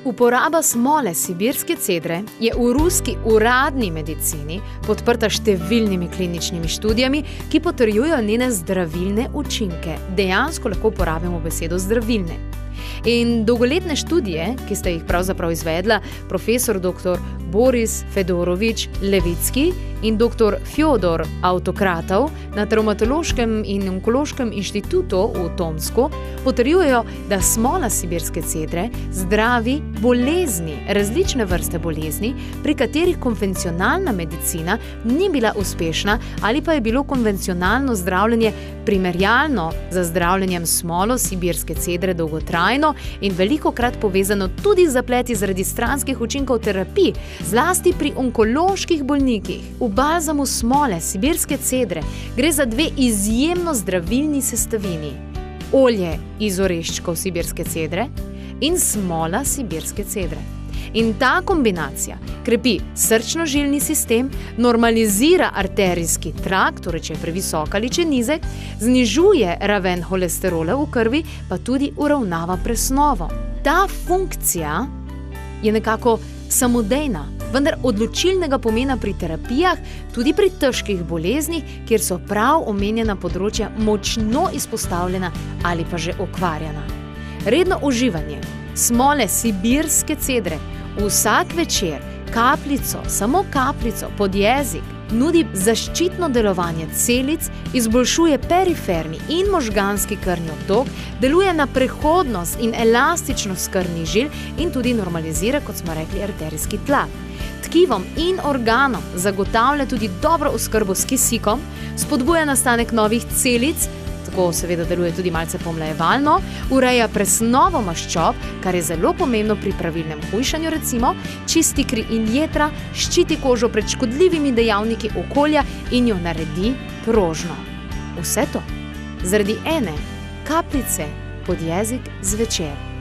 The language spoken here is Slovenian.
Uporaba smole sibirske cedre je v ruski uradni medicini podprta številnimi kliničnimi študijami, ki potrjujejo njene zdravilne učinke. Dejansko lahko uporabimo besedo zdravilne. In dolgoletne študije, ki sta jih pravzaprav izvedla profesor dr. Boris Fedorovič Levicki in dr. Fjodor Avtokratov na Travmatološkem in onkološkem inštitutu v Tomsku, potrjujejo, da smola sibirske cedre zdravi bolezni, različne vrste bolezni, pri katerih konvencionalna medicina ni bila uspešna ali pa je bilo konvencionalno zdravljenje primerjalno za zdravljenjem smolo sibirske cedre dolgotrajno in velikokrat povezano tudi z zapleti zaradi stranskih učinkov terapij, zlasti pri onkoloških bolnikih. V balzamu smole sibirske cedre gre za dve izjemno zdravilni sestavini: olje iz oreščkov sibirske cedre in smola sibirske cedre. In ta kombinacija krepi srčno-žilni sistem, normalizira arterijski trakt, torej če je previsok ali če je nizek, znižuje raven holesterola v krvi, pa tudi uravnava presnovo. Ta funkcija je nekako samodejna, vendar odločilnega pomena pri terapijah, tudi pri težkih boleznih, kjer so prav omenjena področja močno izpostavljena ali pa že okvarjena. Redno uživanje smole sibirske cedre vsak večer, kapljico, samo kapljico pod jezik, nudi zaščitno delovanje celic, izboljšuje periferni in možganski krvni obtok, deluje na prehodnost in elastičnost krvnih žil in tudi normalizira, kot smo rekli, arterijski tlak. Tkivom in organom zagotavlja tudi dobro oskrbo s kisikom, spodbuja nastanek novih celic, tako seveda deluje tudi malce pomlajevalno, ureja presnovo maščob, kar je zelo pomembno pri pravilnem hujšanju recimo, čisti kri in jetra, ščiti kožo pred škodljivimi dejavniki okolja in jo naredi prožno. Vse to zaradi ene kapljice pod jezik zvečer.